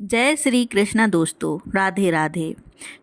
जय श्री कृष्ण दोस्तों, राधे राधे।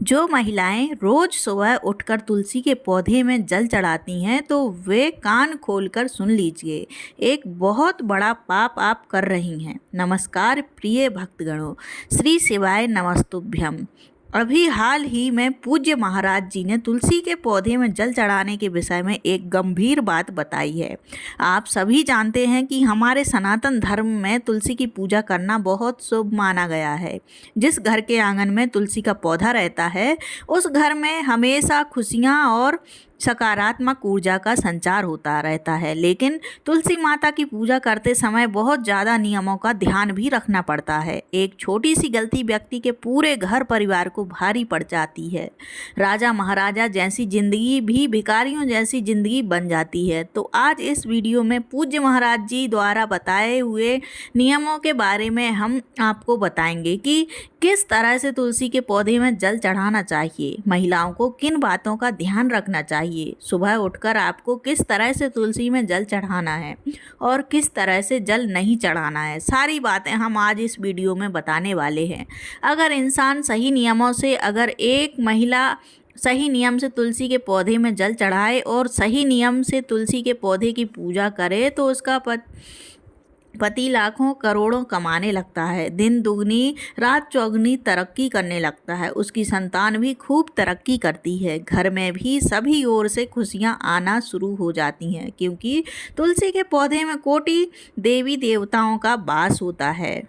जो महिलाएं रोज सुबह उठकर तुलसी के पौधे में जल चढ़ाती हैं तो वे कान खोलकर सुन लीजिए, एक बहुत बड़ा पाप आप कर रही हैं। नमस्कार प्रिय भक्तगणों, श्री शिवाय नमस्तुभ्यम। अभी हाल ही में पूज्य महाराज जी ने तुलसी के पौधे में जल चढ़ाने के विषय में एक गंभीर बात बताई है। आप सभी जानते हैं कि हमारे सनातन धर्म में तुलसी की पूजा करना बहुत शुभ माना गया है। जिस घर के आंगन में तुलसी का पौधा रहता है उस घर में हमेशा खुशियाँ और सकारात्मक ऊर्जा का संचार होता रहता है। लेकिन तुलसी माता की पूजा करते समय बहुत ज़्यादा नियमों का ध्यान भी रखना पड़ता है। एक छोटी सी गलती व्यक्ति के पूरे घर परिवार को भारी पड़ जाती है। राजा महाराजा जैसी जिंदगी भी भिखारियों जैसी जिंदगी बन जाती है। तो आज इस वीडियो में पूज्य महाराज जी द्वारा बताए हुए नियमों के बारे में हम आपको बताएंगे कि किस तरह से तुलसी के पौधे में जल चढ़ाना चाहिए, महिलाओं को किन बातों का ध्यान रखना चाहिए, सुबह उठकर आपको किस तरह से तुलसी में जल चढ़ाना है और किस तरह से जल नहीं चढ़ाना है। सारी बातें हम आज इस वीडियो में बताने वाले हैं। अगर इंसान सही नियमों से, अगर एक महिला सही नियम से तुलसी के पौधे में जल चढ़ाए और सही नियम से तुलसी के पौधे की पूजा करे तो उसका पति लाखों करोड़ों कमाने लगता है, दिन दुगनी रात चौगुनी तरक्की करने लगता है, उसकी संतान भी खूब तरक्की करती है, घर में भी सभी ओर से खुशियां आना शुरू हो जाती हैं, क्योंकि तुलसी के पौधे में कोटि देवी देवताओं का वास होता है।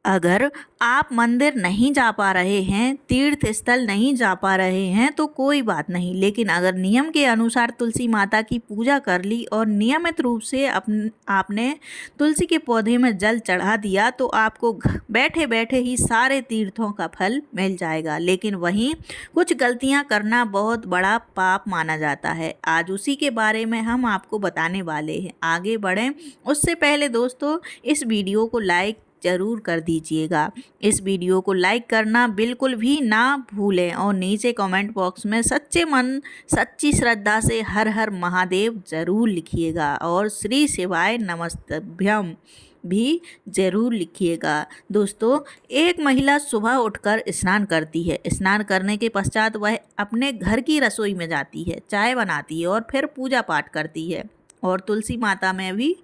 अगर आप मंदिर नहीं जा पा रहे हैं, तीर्थ स्थल नहीं जा पा रहे हैं तो कोई बात नहीं, लेकिन अगर नियम के अनुसार तुलसी माता की पूजा कर ली और नियमित रूप से आपने तुलसी के पौधे में जल चढ़ा दिया तो आपको बैठे बैठे ही सारे तीर्थों का फल मिल जाएगा। लेकिन वहीं कुछ गलतियां करना बहुत बड़ा पाप माना जाता है। आज उसी के बारे में हम आपको बताने वाले हैं। आगे बढ़ें उससे पहले दोस्तों इस वीडियो को लाइक ज़रूर कर दीजिएगा। इस वीडियो को लाइक करना बिल्कुल भी ना भूलें और नीचे कमेंट बॉक्स में सच्चे मन सच्ची श्रद्धा से हर हर महादेव ज़रूर लिखिएगा और श्री शिवाय नमस्तभ्यम भी ज़रूर लिखिएगा। दोस्तों, एक महिला सुबह उठकर स्नान करती है। स्नान करने के पश्चात वह अपने घर की रसोई में जाती है, चाय बनाती है और फिर पूजा पाठ करती है और तुलसी माता में भी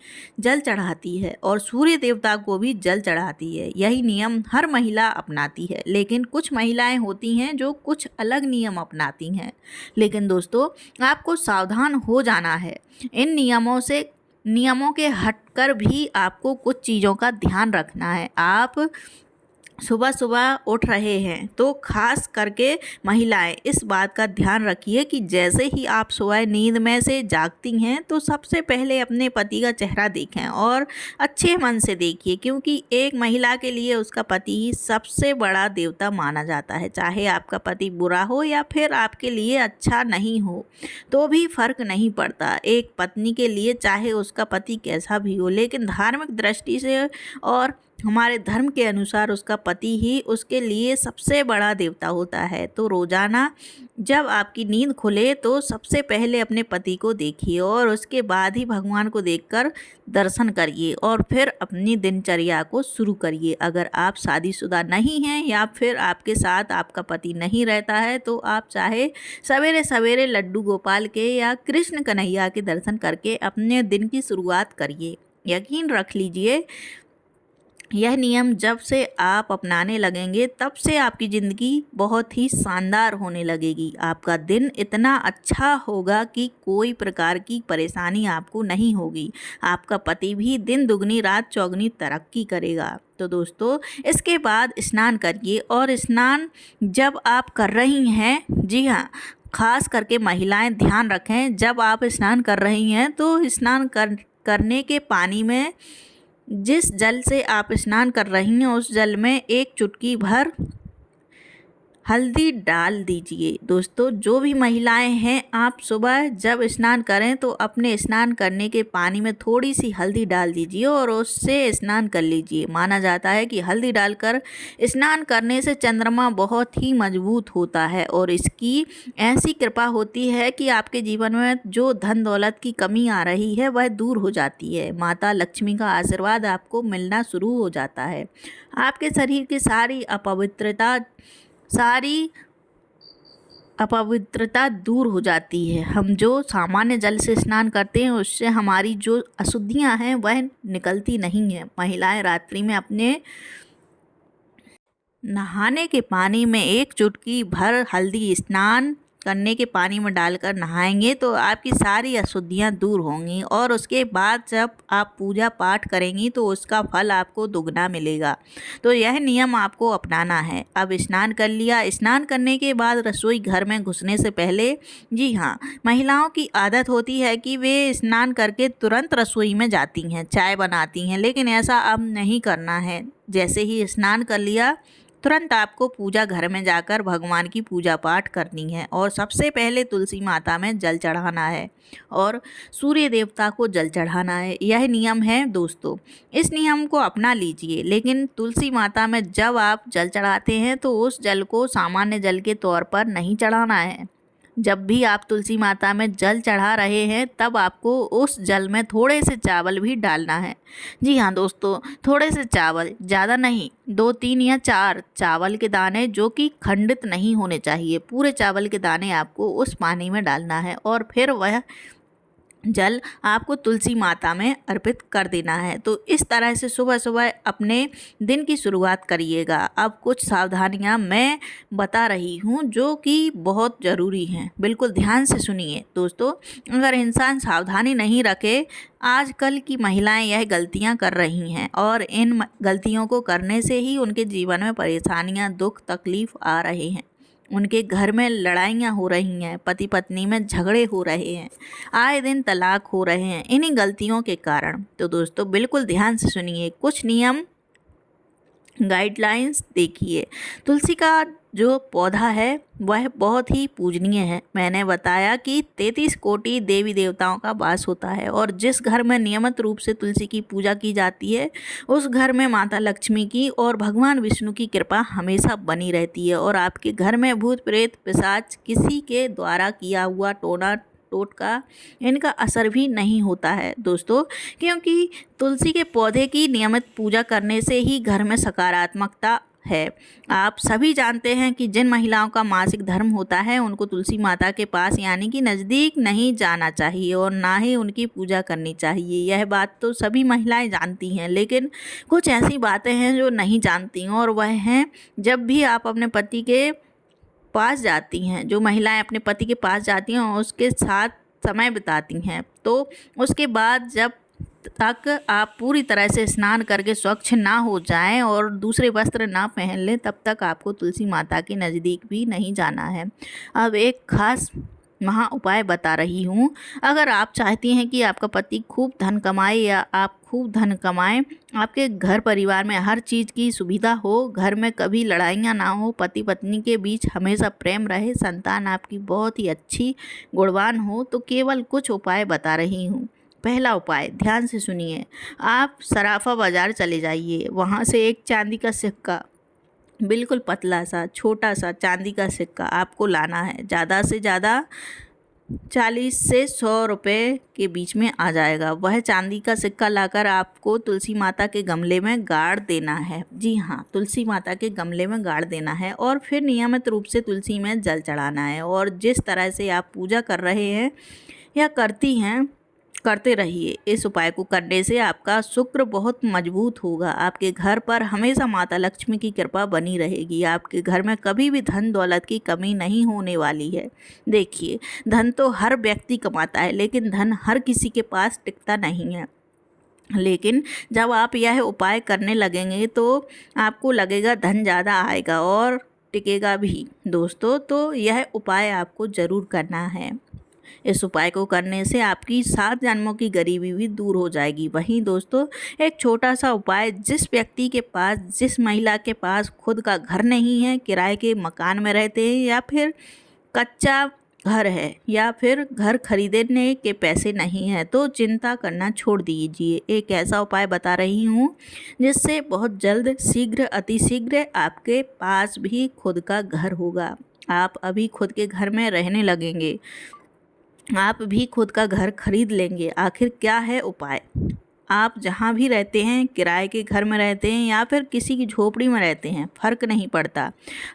जल चढ़ाती है और सूर्य देवता को भी जल चढ़ाती है। यही नियम हर महिला अपनाती है, लेकिन कुछ महिलाएं होती हैं जो कुछ अलग नियम अपनाती हैं। लेकिन दोस्तों, आपको सावधान हो जाना है। इन नियमों के हटकर भी आपको कुछ चीज़ों का ध्यान रखना है। आप सुबह सुबह उठ रहे हैं तो खास करके महिलाएं इस बात का ध्यान रखिए कि जैसे ही आप सुबह नींद में से जागती हैं तो सबसे पहले अपने पति का चेहरा देखें और अच्छे मन से देखिए, क्योंकि एक महिला के लिए उसका पति ही सबसे बड़ा देवता माना जाता है। चाहे आपका पति बुरा हो या फिर आपके लिए अच्छा नहीं हो तो भी फर्क नहीं पड़ता। एक पत्नी के लिए चाहे उसका पति कैसा भी हो, लेकिन धार्मिक दृष्टि से और हमारे धर्म के अनुसार उसका पति ही उसके लिए सबसे बड़ा देवता होता है। तो रोज़ाना जब आपकी नींद खुले तो सबसे पहले अपने पति को देखिए और उसके बाद ही भगवान को देखकर दर्शन करिए और फिर अपनी दिनचर्या को शुरू करिए। अगर आप शादीशुदा नहीं हैं या फिर आपके साथ आपका पति नहीं रहता है तो आप चाहे सवेरे सवेरे लड्डू गोपाल के या कृष्ण कन्हैया के दर्शन करके अपने दिन की शुरुआत करिए। यकीन रख लीजिए, यह नियम जब से आप अपनाने लगेंगे तब से आपकी ज़िंदगी बहुत ही शानदार होने लगेगी। आपका दिन इतना अच्छा होगा कि कोई प्रकार की परेशानी आपको नहीं होगी। आपका पति भी दिन दुगनी रात चौगुनी तरक्की करेगा। तो दोस्तों, इसके बाद स्नान करिए और स्नान जब आप कर रही हैं, जी हाँ, खास करके महिलाएं ध्यान रखें, जब आप स्नान कर रही हैं तो स्नान करने के पानी में जिस जल से आप स्नान कर रही हैं उस जल में एक चुटकी भर हल्दी डाल दीजिए। दोस्तों, जो भी महिलाएं हैं, आप सुबह जब स्नान करें तो अपने स्नान करने के पानी में थोड़ी सी हल्दी डाल दीजिए और उससे स्नान कर लीजिए। माना जाता है कि हल्दी डालकर स्नान करने से चंद्रमा बहुत ही मजबूत होता है और इसकी ऐसी कृपा होती है कि आपके जीवन में जो धन दौलत की कमी आ रही है वह दूर हो जाती है। माता लक्ष्मी का आशीर्वाद आपको मिलना शुरू हो जाता है। आपके शरीर की सारी अपवित्रता दूर हो जाती है। हम जो सामान्य जल से स्नान करते हैं उससे हमारी जो अशुद्धियां हैं वह निकलती नहीं हैं। महिलाएं रात्रि में अपने नहाने के पानी में एक चुटकी भर हल्दी स्नान करने के पानी में डालकर नहाएंगे तो आपकी सारी अशुद्धियां दूर होंगी और उसके बाद जब आप पूजा पाठ करेंगी तो उसका फल आपको दुगना मिलेगा। तो यह नियम आपको अपनाना है। अब स्नान कर लिया। स्नान करने के बाद रसोई घर में घुसने से पहले, जी हाँ, महिलाओं की आदत होती है कि वे स्नान करके तुरंत रसोई में जाती हैं, चाय बनाती हैं, लेकिन ऐसा अब नहीं करना है। जैसे ही स्नान कर लिया तुरंत आपको पूजा घर में जाकर भगवान की पूजा पाठ करनी है और सबसे पहले तुलसी माता में जल चढ़ाना है और सूर्य देवता को जल चढ़ाना है। यह नियम है दोस्तों, इस नियम को अपना लीजिए। लेकिन तुलसी माता में जब आप जल चढ़ाते हैं तो उस जल को सामान्य जल के तौर पर नहीं चढ़ाना है। जब भी आप तुलसी माता में जल चढ़ा रहे हैं तब आपको उस जल में थोड़े से चावल भी डालना है। जी हाँ दोस्तों, थोड़े से चावल, ज़्यादा नहीं, 2 3 या 4 चावल के दाने जो कि खंडित नहीं होने चाहिए। पूरे चावल के दाने आपको उस पानी में डालना है और फिर वह जल आपको तुलसी माता में अर्पित कर देना है। तो इस तरह से सुबह सुबह अपने दिन की शुरुआत करिएगा। अब कुछ सावधानियां मैं बता रही हूं जो कि बहुत ज़रूरी हैं, बिल्कुल ध्यान से सुनिए दोस्तों। अगर इंसान सावधानी नहीं रखे, आजकल की महिलाएं यह गलतियां कर रही हैं और इन गलतियों को करने से ही उनके जीवन में परेशानियां, दुख, तकलीफ आ रहे हैं। उनके घर में लड़ाइयाँ हो रही हैं, पति पत्नी में झगड़े हो रहे हैं, आए दिन तलाक हो रहे हैं इन्हीं गलतियों के कारण। तो दोस्तों बिल्कुल ध्यान से सुनिए, कुछ नियम गाइडलाइंस देखिए। तुलसी का जो पौधा है वह बहुत ही पूजनीय है। मैंने बताया कि 33 कोटि देवी देवताओं का वास होता है और जिस घर में नियमित रूप से तुलसी की पूजा की जाती है उस घर में माता लक्ष्मी की और भगवान विष्णु की कृपा हमेशा बनी रहती है और आपके घर में भूत प्रेत पिशाच किसी के द्वारा किया हुआ टोना टोटका इनका असर भी नहीं होता है दोस्तों, क्योंकि तुलसी के पौधे की नियमित पूजा करने से ही घर में सकारात्मकता है। आप सभी जानते हैं कि जिन महिलाओं का मासिक धर्म होता है उनको तुलसी माता के पास यानी कि नज़दीक नहीं जाना चाहिए और ना ही उनकी पूजा करनी चाहिए। यह बात तो सभी महिलाएं जानती हैं, लेकिन कुछ ऐसी बातें हैं जो नहीं जानती और वह हैं जब भी आप अपने पति के पास जाती हैं, जो महिलाएं अपने पति के पास जाती हैं और उसके साथ समय बिताती हैं, तो उसके बाद जब तक आप पूरी तरह से स्नान करके स्वच्छ ना हो जाएं और दूसरे वस्त्र ना पहन लें तब तक आपको तुलसी माता के नज़दीक भी नहीं जाना है। अब एक खास महा उपाय बता रही हूँ। अगर आप चाहती हैं कि आपका पति खूब धन कमाए या आप खूब धन कमाएं, आपके घर परिवार में हर चीज़ की सुविधा हो, घर में कभी लड़ाइयाँ ना हो, पति पत्नी के बीच हमेशा प्रेम रहे, संतान आपकी बहुत ही अच्छी गुणवान हो, तो केवल कुछ उपाय बता रही हूँ। पहला उपाय, ध्यान से सुनिए। आप सराफा बाज़ार चले जाइए, वहाँ से एक चांदी का सिक्का, बिल्कुल पतला सा छोटा सा चांदी का सिक्का आपको लाना है। ज़्यादा से ज़्यादा 40 से 100 रुपये के बीच में आ जाएगा। वह चांदी का सिक्का लाकर आपको तुलसी माता के गमले में गाड़ देना है। जी हाँ, तुलसी माता के गमले में गाड़ देना है और फिर नियमित रूप से तुलसी में जल चढ़ाना है और जिस तरह से आप पूजा कर रहे हैं या करती हैं करते रहिए। इस उपाय को करने से आपका शुक्र बहुत मजबूत होगा। आपके घर पर हमेशा माता लक्ष्मी की कृपा बनी रहेगी। आपके घर में कभी भी धन दौलत की कमी नहीं होने वाली है। देखिए, धन तो हर व्यक्ति कमाता है, लेकिन धन हर किसी के पास टिकता नहीं है। लेकिन जब आप यह उपाय करने लगेंगे तो आपको लगेगा धन ज़्यादा आएगा और टिकेगा भी दोस्तों। तो यह उपाय आपको ज़रूर करना है। इस उपाय को करने से आपकी 7 जन्मों की गरीबी भी दूर हो जाएगी। वहीं दोस्तों, एक छोटा सा उपाय, जिस महिला के पास खुद का घर नहीं है, किराए के मकान में रहते हैं, या फिर कच्चा घर है, या फिर घर खरीदने के पैसे नहीं हैं, तो चिंता करना छोड़ दीजिए। एक ऐसा उपाय बता रही हूँ जिससे बहुत जल्द, शीघ्र, अतिशीघ्र आपके पास भी खुद का घर होगा। आप अभी खुद के घर में रहने लगेंगे, आप भी खुद का घर खरीद लेंगे। आखिर क्या है उपाय? आप जहाँ भी रहते हैं, किराए के घर में रहते हैं या फिर किसी की झोपड़ी में रहते हैं, फ़र्क नहीं पड़ता।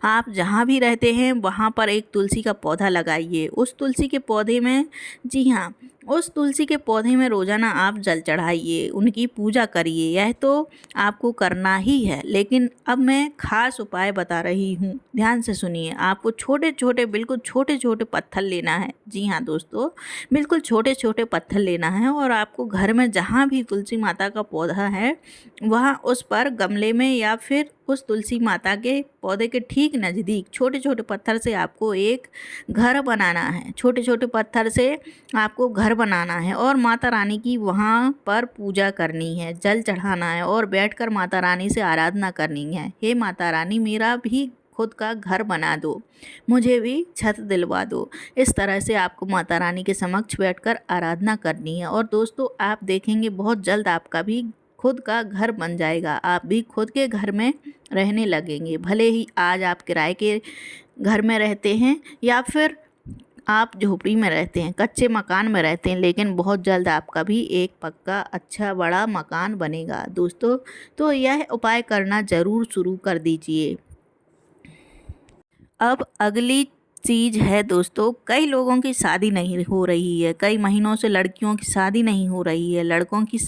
आप जहाँ भी रहते हैं वहाँ पर एक तुलसी का पौधा लगाइए। उस तुलसी के पौधे में, जी हाँ, उस तुलसी के पौधे में रोज़ाना आप जल चढ़ाइए, उनकी पूजा करिए। यह तो आपको करना ही है, लेकिन अब मैं ख़ास उपाय बता रही हूँ, ध्यान से सुनिए। आपको छोटे छोटे, बिल्कुल छोटे छोटे पत्थर लेना है। जी हाँ दोस्तों, बिल्कुल छोटे छोटे पत्थर लेना है, और आपको घर में जहाँ भी तुलसी माता का पौधा है, वहाँ उस पर गमले में या फिर उस तुलसी माता के पौधे के ठीक नज़दीक छोटे छोटे पत्थर से आपको एक घर बनाना है। छोटे छोटे पत्थर से आपको घर बनाना है और माता रानी की वहाँ पर पूजा करनी है, जल चढ़ाना है और बैठकर माता रानी से आराधना करनी है। हे माता रानी, मेरा भी खुद का घर बना दो, मुझे भी छत दिलवा दो। इस तरह से आपको माता रानी के समक्ष बैठकर आराधना करनी है। और दोस्तों, आप देखेंगे बहुत जल्द आपका भी खुद का घर बन जाएगा। आप भी खुद के घर में रहने लगेंगे। भले ही आज आप किराए के घर में रहते हैं या फिर आप झोपड़ी में रहते हैं, कच्चे मकान में रहते हैं, लेकिन बहुत जल्द आपका भी एक पक्का अच्छा बड़ा मकान बनेगा दोस्तों। तो यह उपाय करना ज़रूर शुरू कर दीजिए। अब अगली चीज़ है दोस्तों, कई लोगों की शादी नहीं हो रही है, कई महीनों से लड़कियों की शादी नहीं हो रही है, लड़कों की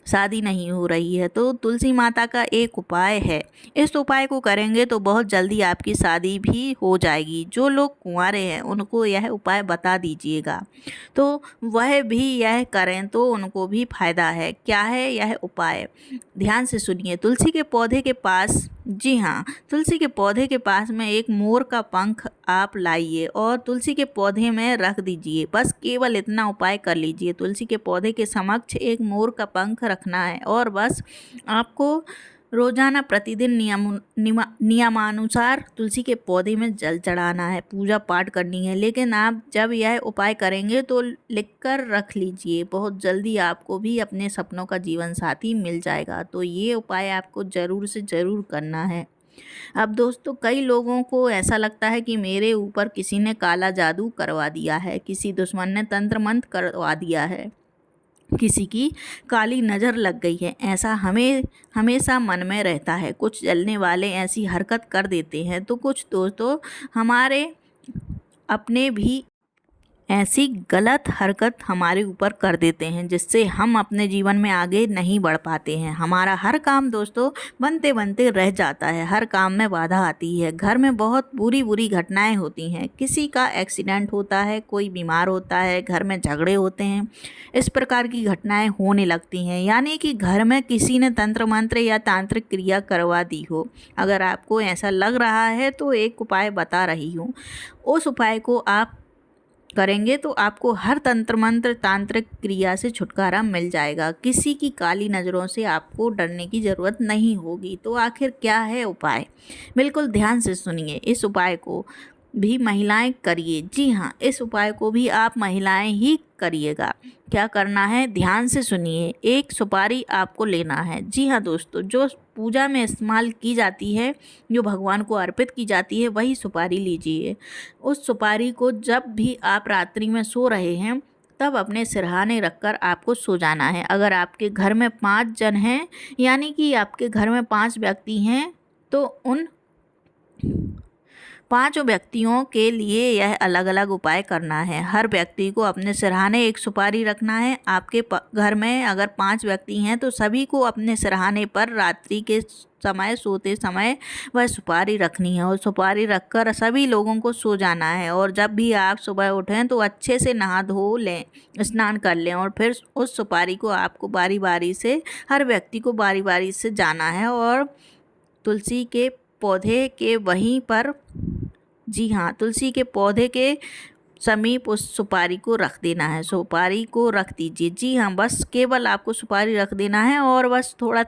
शादी नहीं हो रही है, तो तुलसी माता का एक उपाय है। इस उपाय को करेंगे तो बहुत जल्दी आपकी शादी भी हो जाएगी। जो लोग कुंवारे हैं उनको यह उपाय बता दीजिएगा, तो वह भी यह करें तो उनको भी फायदा है। क्या है यह उपाय? ध्यान से सुनिए। तुलसी के पौधे के पास, जी हाँ, तुलसी के पौधे के पास में एक मोर का पंख आप लाइए और तुलसी के पौधे में रख दीजिए। बस केवल इतना उपाय कर लीजिए। तुलसी के पौधे के समक्ष एक मोर का पंख रखना है और बस आपको रोजाना प्रतिदिन नियमानुसार तुलसी के पौधे में जल चढ़ाना है, पूजा पाठ करनी है। लेकिन आप जब यह उपाय करेंगे तो लिखकर रख लीजिए, बहुत जल्दी आपको भी अपने सपनों का जीवन साथी मिल जाएगा। तो ये उपाय आपको ज़रूर से ज़रूर करना है। अब दोस्तों, कई लोगों को ऐसा लगता है कि मेरे ऊपर किसी ने काला जादू करवा दिया है, किसी दुश्मन ने तंत्र मंत्र करवा दिया है, किसी की काली नज़र लग गई है, ऐसा हमें हमेशा मन में रहता है। कुछ जलने वाले ऐसी हरकत कर देते हैं, तो कुछ दोस्तों हमारे अपने भी ऐसी गलत हरकत हमारे ऊपर कर देते हैं, जिससे हम अपने जीवन में आगे नहीं बढ़ पाते हैं। हमारा हर काम दोस्तों बनते बनते रह जाता है, हर काम में बाधा आती है, घर में बहुत बुरी बुरी घटनाएं होती हैं, किसी का एक्सीडेंट होता है, कोई बीमार होता है, घर में झगड़े होते हैं, इस प्रकार की घटनाएं होने लगती हैं। यानी कि घर में किसी ने तंत्र मंत्र या तांत्रिक क्रिया करवा दी हो। अगर आपको ऐसा लग रहा है तो एक उपाय बता रही हूँ, उस उपाय को आप करेंगे तो आपको हर तंत्र मंत्र तांत्रिक क्रिया से छुटकारा मिल जाएगा। किसी की काली नज़रों से आपको डरने की ज़रूरत नहीं होगी। तो आखिर क्या है उपाय? बिल्कुल ध्यान से सुनिए। इस उपाय को भी महिलाएं करिए। जी हाँ, इस उपाय को भी आप महिलाएं ही करिएगा। क्या करना है, ध्यान से सुनिए। एक सुपारी आपको लेना है। जी हाँ दोस्तों, जो पूजा में इस्तेमाल की जाती है, जो भगवान को अर्पित की जाती है, वही सुपारी लीजिए। उस सुपारी को जब भी आप रात्रि में सो रहे हैं तब अपने सिरहाने रखकर आपको सो जाना है। अगर आपके घर में 5 जन हैं, यानी कि आपके घर में 5 व्यक्ति हैं, तो उन 5 व्यक्तियों के लिए यह अलग अलग उपाय करना है। हर व्यक्ति को अपने सिरहाने एक सुपारी रखना है। आपके घर में अगर 5 व्यक्ति हैं तो सभी को अपने सिरहाने पर रात्रि के समय, सोते समय वह सुपारी रखनी है और सुपारी रखकर सभी लोगों को सो जाना है। और जब भी आप सुबह उठें तो अच्छे से नहा धो लें, स्नान कर लें, और फिर उस सुपारी को आपको बारी बारी से, हर व्यक्ति को बारी बारी से जाना है और तुलसी के पौधे के वहीं पर, जी हाँ, तुलसी के पौधे के समीप उस सुपारी को रख देना है। सुपारी को रख दीजिए। जी हाँ, बस केवल आपको सुपारी रख देना है और बस थोड़ा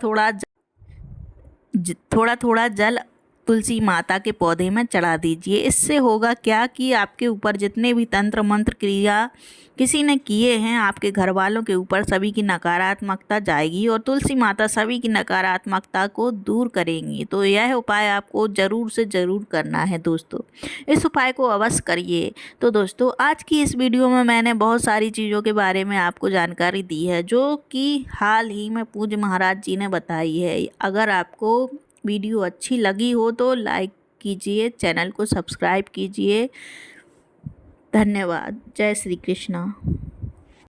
थोड़ा जल तुलसी माता के पौधे में चढ़ा दीजिए। इससे होगा क्या कि आपके ऊपर जितने भी तंत्र मंत्र क्रिया किसी ने किए हैं, आपके घर वालों के ऊपर सभी की नकारात्मकता जाएगी और तुलसी माता सभी की नकारात्मकता को दूर करेंगी। तो यह उपाय आपको ज़रूर से ज़रूर करना है दोस्तों। इस उपाय को अवश्य करिए। तो दोस्तों, आज की इस वीडियो में मैंने बहुत सारी चीज़ों के बारे में आपको जानकारी दी है, जो कि हाल ही में पूज्य महाराज जी ने बताई है। अगर आपको वीडियो अच्छी लगी हो तो लाइक कीजिए, चैनल को सब्सक्राइब कीजिए। धन्यवाद। जय श्री कृष्णा।